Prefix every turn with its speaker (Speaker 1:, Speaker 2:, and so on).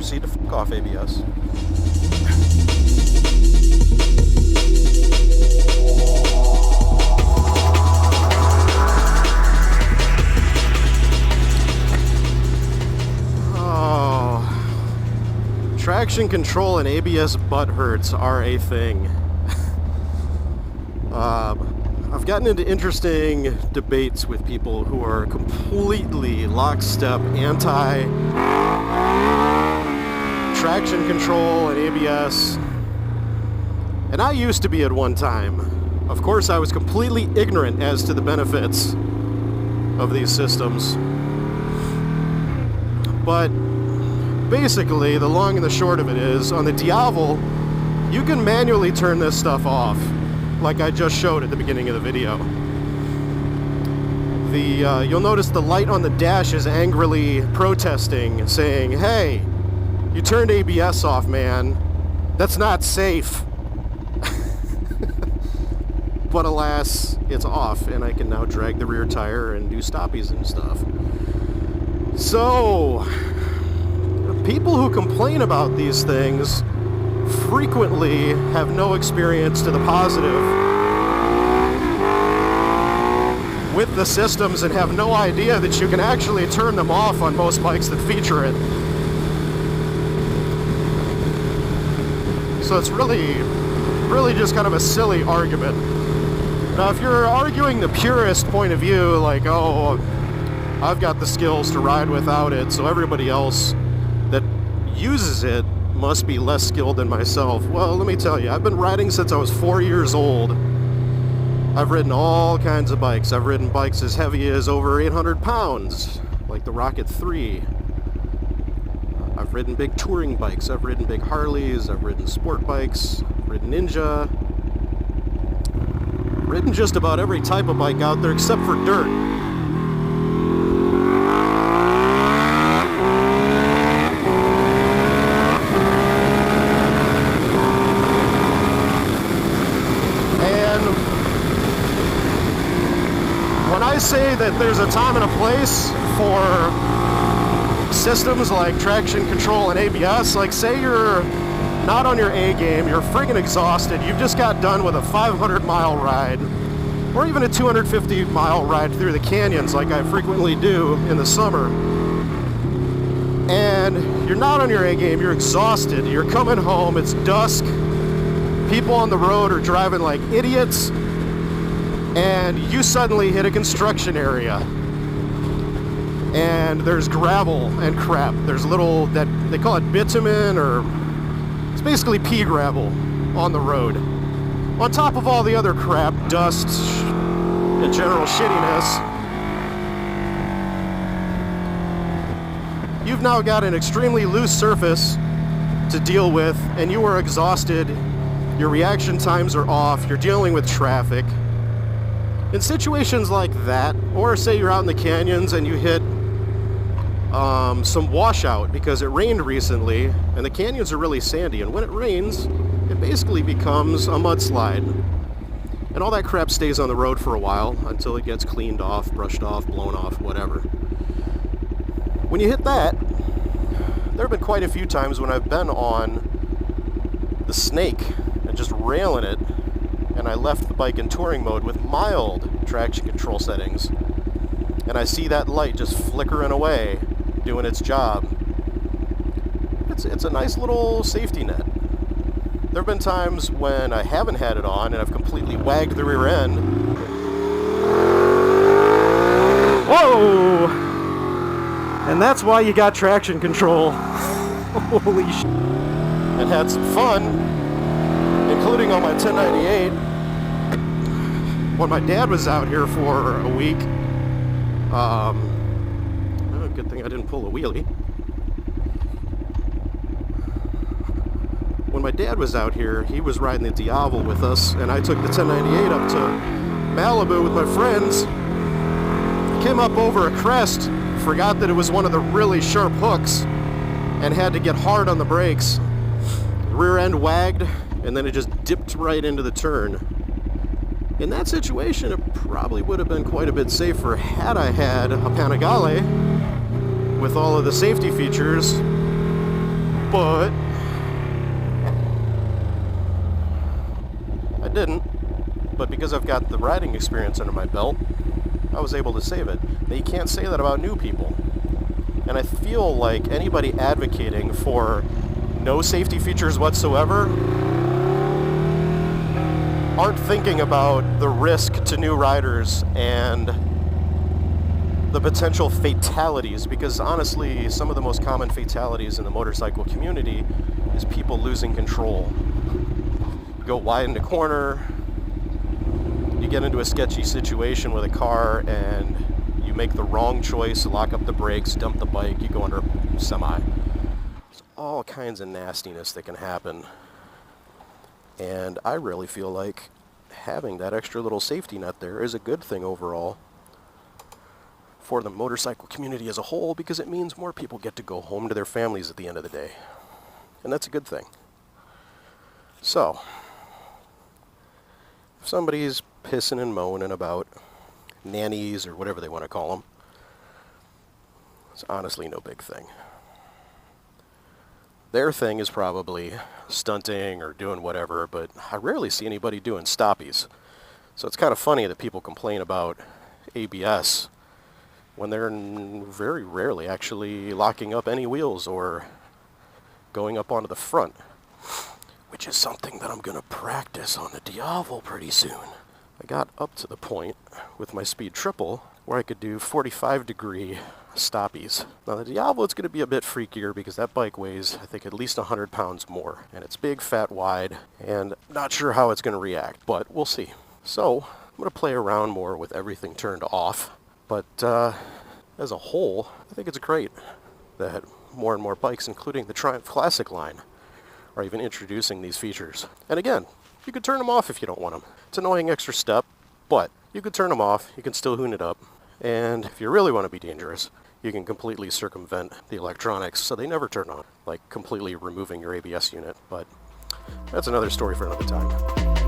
Speaker 1: proceed to fuck off ABS. Traction control and ABS butt hurts are a thing. I've gotten into interesting debates with people who are completely lockstep anti-traction control and ABS. And I used to be at one time. Of course, I was completely ignorant as to the benefits of these systems. But basically, the long and the short of it is, on the Diavel, you can manually turn this stuff off, like I just showed at the beginning of the video. You'll notice the light on the dash is angrily protesting, saying, "Hey, you turned ABS off, man. That's not safe." But alas, it's off, and I can now drag the rear tire and do stoppies and stuff. So, people who complain about these things frequently have no experience to the positive with the systems and have no idea that you can actually turn them off on most bikes that feature it. So it's really just kind of a silly argument. Now, if you're arguing the purist point of view, like, oh, I've got the skills to ride without it, so everybody else that uses it must be less skilled than myself. Well, let me tell you, I've been riding since I was 4 years old. I've ridden all kinds of bikes. I've ridden bikes as heavy as over 800 pounds, like the Rocket 3. I've ridden big touring bikes. I've ridden big Harleys. I've ridden sport bikes. I've ridden Ninja. I've ridden just about every type of bike out there except for dirt. When I say that there's a time and a place for systems like traction control and ABS, like say you're not on your A game, you're friggin' exhausted, you've just got done with a 500-mile ride, or even a 250-mile ride through the canyons like I frequently do in the summer, and you're not on your A game, you're exhausted, you're coming home, it's dusk, people on the road are driving like idiots, and you suddenly hit a construction area and there's gravel and crap. There's little, that they call it bitumen, or it's basically pea gravel on the road, on top of all the other crap, dust and general shittiness. You've now got an extremely loose surface to deal with, and you are exhausted, your reaction times are off, you're dealing with traffic. In situations like that, or say you're out in the canyons and you hit some washout because it rained recently and the canyons are really sandy, and when it rains it basically becomes a mudslide, and all that crap stays on the road for a while until it gets cleaned off, brushed off, blown off, whatever. When you hit that, there have been quite a few times when I've been on the Snake and just railing it, and I left the bike in touring mode with mild traction control settings, and I see that light just flickering away, doing its job. It's a nice little safety net. There have been times when I haven't had it on and I've completely wagged the rear end. Whoa! And that's why you got traction control. Holy shit. And had some fun, including on my 1098. When my dad was out here for a week, good thing I didn't pull a wheelie. When my dad was out here, he was riding the Diavel with us, and I took the 1098 up to Malibu with my friends. Came up over a crest, forgot that it was one of the really sharp hooks, and had to get hard on the brakes. The rear end wagged, and then it just dipped right into the turn. In that situation, it probably would have been quite a bit safer had I had a Panigale with all of the safety features But I didn't. But because I've got the riding experience under my belt, I was able to save it. Now, you can't say that about new people. And I feel like anybody advocating for no safety features whatsoever aren't thinking about the risk to new riders and the potential fatalities, because honestly, some of the most common fatalities in the motorcycle community is people losing control. You go wide in the corner, you get into a sketchy situation with a car, and you make the wrong choice, lock up the brakes, dump the bike, you go under a semi. There's all kinds of nastiness that can happen. And I really feel like having that extra little safety net there is a good thing overall for the motorcycle community as a whole, because it means more people get to go home to their families at the end of the day. And that's a good thing. So, if somebody's pissing and moaning about nannies or whatever they want to call them, it's honestly no big thing. Their thing is probably stunting or doing whatever, but I rarely see anybody doing stoppies. So it's kind of funny that people complain about ABS when they're very rarely actually locking up any wheels or going up onto the front, which is something that I'm going to practice on the Diavel pretty soon. I got up to the point with my Speed Triple where I could do 45-degree stoppies. Now the Diavel, it's going to be a bit freakier because that bike weighs, I think, at least 100 pounds more. And it's big, fat, wide, and not sure how it's going to react, but we'll see. So, I'm going to play around more with everything turned off. But as a whole, I think it's great that more and more bikes, including the Triumph Classic line, are even introducing these features. And again, you could turn them off if you don't want them. It's an annoying extra step, but you could turn them off, you can still hoon it up, and if you really want to be dangerous, you can completely circumvent the electronics so they never turn on, like completely removing your ABS unit. But that's another story for another time.